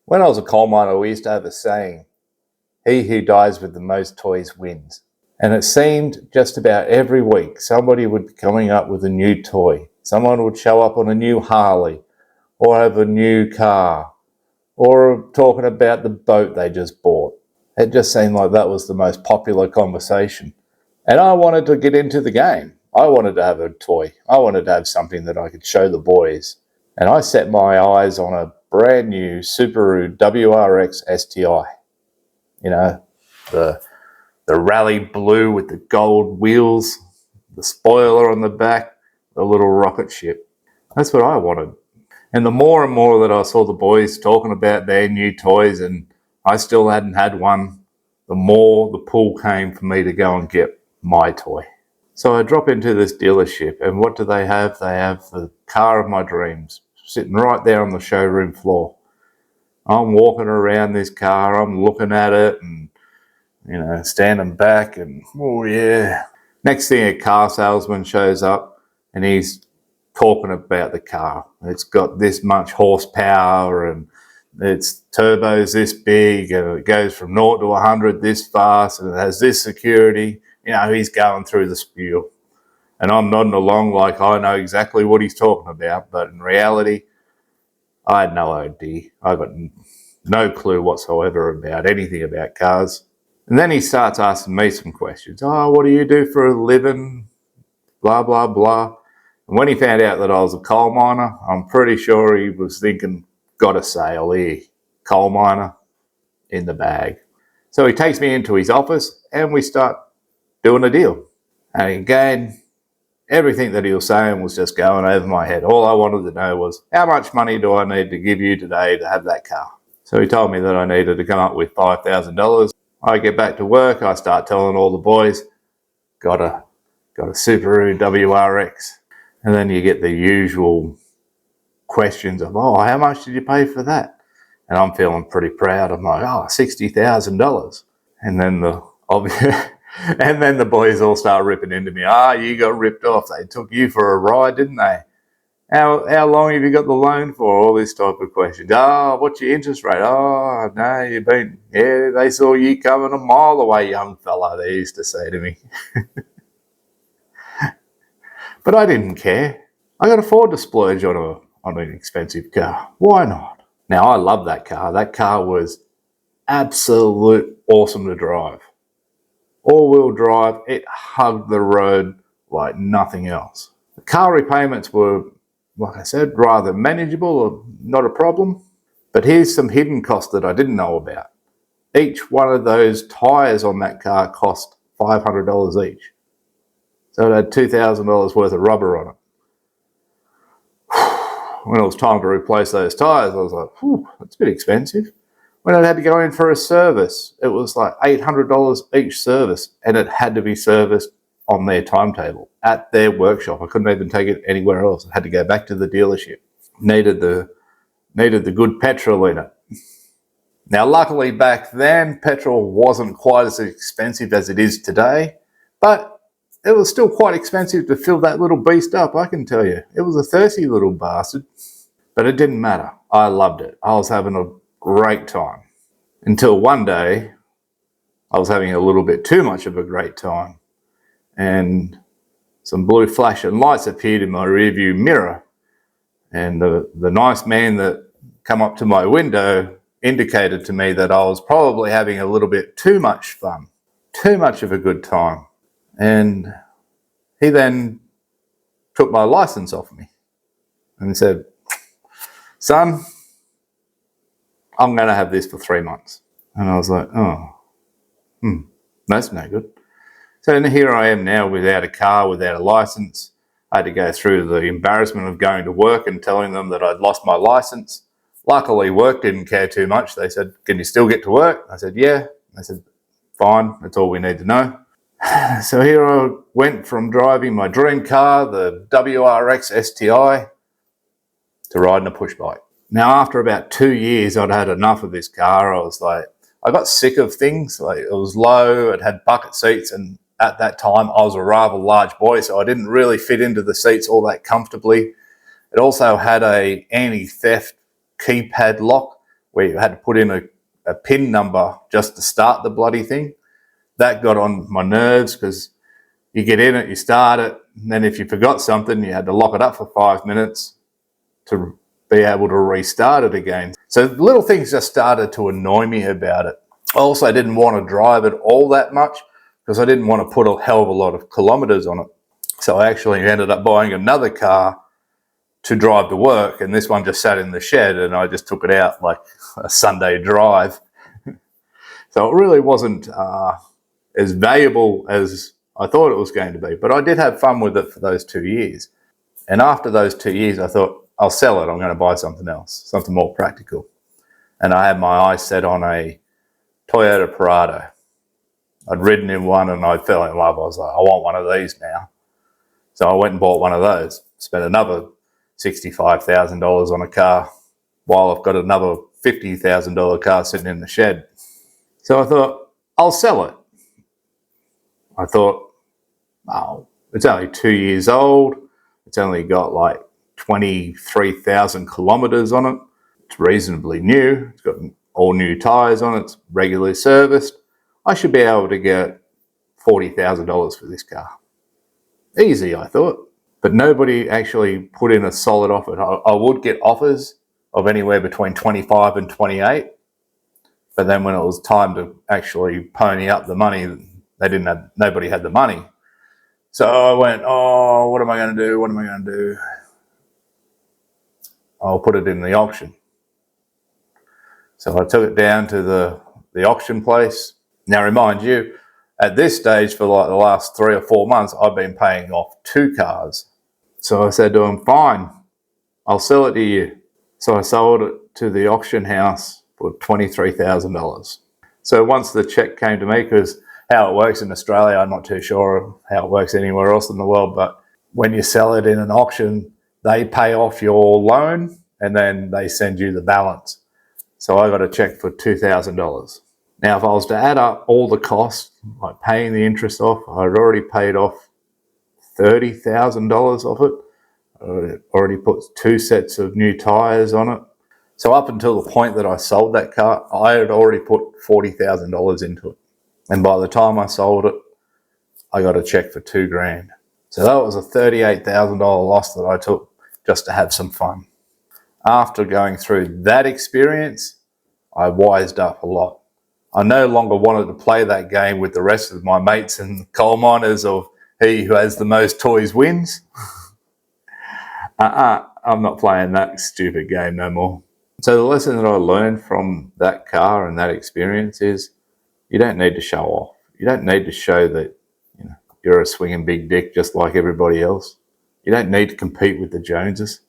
When I was a coal miner, we used to have a saying, he who dies with the most toys wins. And it seemed just about every week somebody would be coming up with a new toy. Someone would show up on a new Harley, or have a new car, or talking about the boat they just bought. It just seemed like that was the most popular conversation. And I wanted to get into the game. I wanted to have a toy. I wanted to have something that I could show the boys. And I set my eyes on a brand new Superu WRX STI. You know, the rally blue with the gold wheels, the spoiler on the back, the little rocket ship. That's what I wanted. And the more and more that I saw the boys talking about their new toys and I still hadn't had one, the more the pull came for me to go and get my toy. So I drop into this dealership, and what do they have? They have the car of my dreams sitting right there on the showroom floor. I'm walking around this car, I'm looking at it and, you know, standing back and, oh yeah. Next thing, a car salesman shows up and he's talking about the car. It's got this much horsepower and its turbo's this big and it goes from 0 to 100 this fast and it has this security. You know, he's going through the spiel. And I'm nodding along like I know exactly what he's talking about, but in reality, I had no idea. I got no clue whatsoever about anything about cars. And then he starts asking me some questions. Oh, what do you do for a living? Blah, blah, blah. And when he found out that I was a coal miner, I'm pretty sure he was thinking, got a sale here, coal miner in the bag. So he takes me into his office and we start doing a deal. And again, everything that he was saying was just going over my head. All I wanted to know was, how much money do I need to give you today to have that car? So he told me that I needed to come up with $5,000. I get back to work, I start telling all the boys, got a Superu WRX. And then you get the usual questions of, oh, how much did you pay for that? And I'm feeling pretty proud. I'm like, oh, $60,000. And then the boys all start ripping into me. You got ripped off. They took you for a ride, didn't they? How long have you got the loan for? All this type of questions. What's your interest rate? No, they saw you coming a mile away, young fella, they used to say to me. But I didn't care. I could afford to splurge on an expensive car. Why not? Now, I love that car. That car was absolute awesome to drive. All-wheel drive, it hugged the road like nothing else. The car repayments were, like I said, rather manageable or not a problem. But here's some hidden costs that I didn't know about. Each one of those tyres on that car cost $500 each. So it had $2,000 worth of rubber on it. When it was time to replace those tyres, I was like, that's a bit expensive. When I had to go in for a service, it was like $800 each service, and it had to be serviced on their timetable at their workshop. I couldn't even take it anywhere else. I had to go back to the dealership. Needed the good petrol in it. Now, luckily back then, petrol wasn't quite as expensive as it is today, but it was still quite expensive to fill that little beast up, I can tell you. It was a thirsty little bastard, but it didn't matter. I loved it. I was having a great time. Until one day, I was having a little bit too much of a great time, and some blue flashing lights appeared in my rearview mirror, and the nice man that come up to my window indicated to me that I was probably having a little bit too much fun, too much of a good time. And he then took my license off me and said, son, I'm going to have this for 3 months. And I was like, that's no good. So here I am now without a car, without a license. I had to go through the embarrassment of going to work and telling them that I'd lost my license. Luckily, work didn't care too much. They said, can you still get to work? I said, yeah. They said, fine, that's all we need to know. So here I went from driving my dream car, the WRX STI, to riding a push bike. Now, after about 2 years, I'd had enough of this car. I got sick of things. Like, it was low, it had bucket seats, and at that time, I was a rather large boy, so I didn't really fit into the seats all that comfortably. It also had a anti-theft keypad lock, where you had to put in a PIN number just to start the bloody thing. That got on my nerves because you get in it, you start it, and then if you forgot something, you had to lock it up for 5 minutes to be able to restart it again. So little things just started to annoy me about it. I also didn't want to drive it all that much because I didn't want to put a hell of a lot of kilometers on it. So I actually ended up buying another car to drive to work, and this one just sat in the shed and I just took it out like a Sunday drive. So it really wasn't as valuable as I thought it was going to be, but I did have fun with it for those 2 years. And after those 2 years, I thought, I'll sell it. I'm going to buy something else, something more practical. And I had my eyes set on a Toyota Prado. I'd ridden in one and I fell in love. I was like, I want one of these now. So I went and bought one of those, spent another $65,000 on a car while I've got another $50,000 car sitting in the shed. So I thought, I'll sell it. I thought, oh, it's only 2 years old. It's only got like 23,000 kilometers on it. It's reasonably new. It's got all new tires on it. It's regularly serviced. I should be able to get $40,000 for this car. Easy, I thought. But nobody actually put in a solid offer. I would get offers of anywhere between 25 and 28. But then when it was time to actually pony up the money, nobody had the money. So I went, oh, what am I going to do? What am I going to do? I'll put it in the auction. So I took it down to the auction place. Now, remind you, at this stage for like the last 3 or 4 months, I've been paying off 2 cars. So I said to him, fine, I'll sell it to you. So I sold it to the auction house for $23,000. So once the check came to me, because how it works in Australia, I'm not too sure how it works anywhere else in the world, but when you sell it in an auction, they pay off your loan and then they send you the balance. So I got a check for $2,000. Now, if I was to add up all the costs, like paying the interest off, I'd already paid off $30,000 off it. I already put 2 sets of new tires on it. So up until the point that I sold that car, I had already put $40,000 into it. And by the time I sold it, I got a check for $2,000. So that was a $38,000 loss that I took just to have some fun. After going through that experience, I wised up a lot. I no longer wanted to play that game with the rest of my mates and coal miners of he who has the most toys wins. I'm not playing that stupid game no more. So the lesson that I learned from that car and that experience is you don't need to show off. You don't need to show that you're a swinging big dick just like everybody else. You don't need to compete with the Joneses.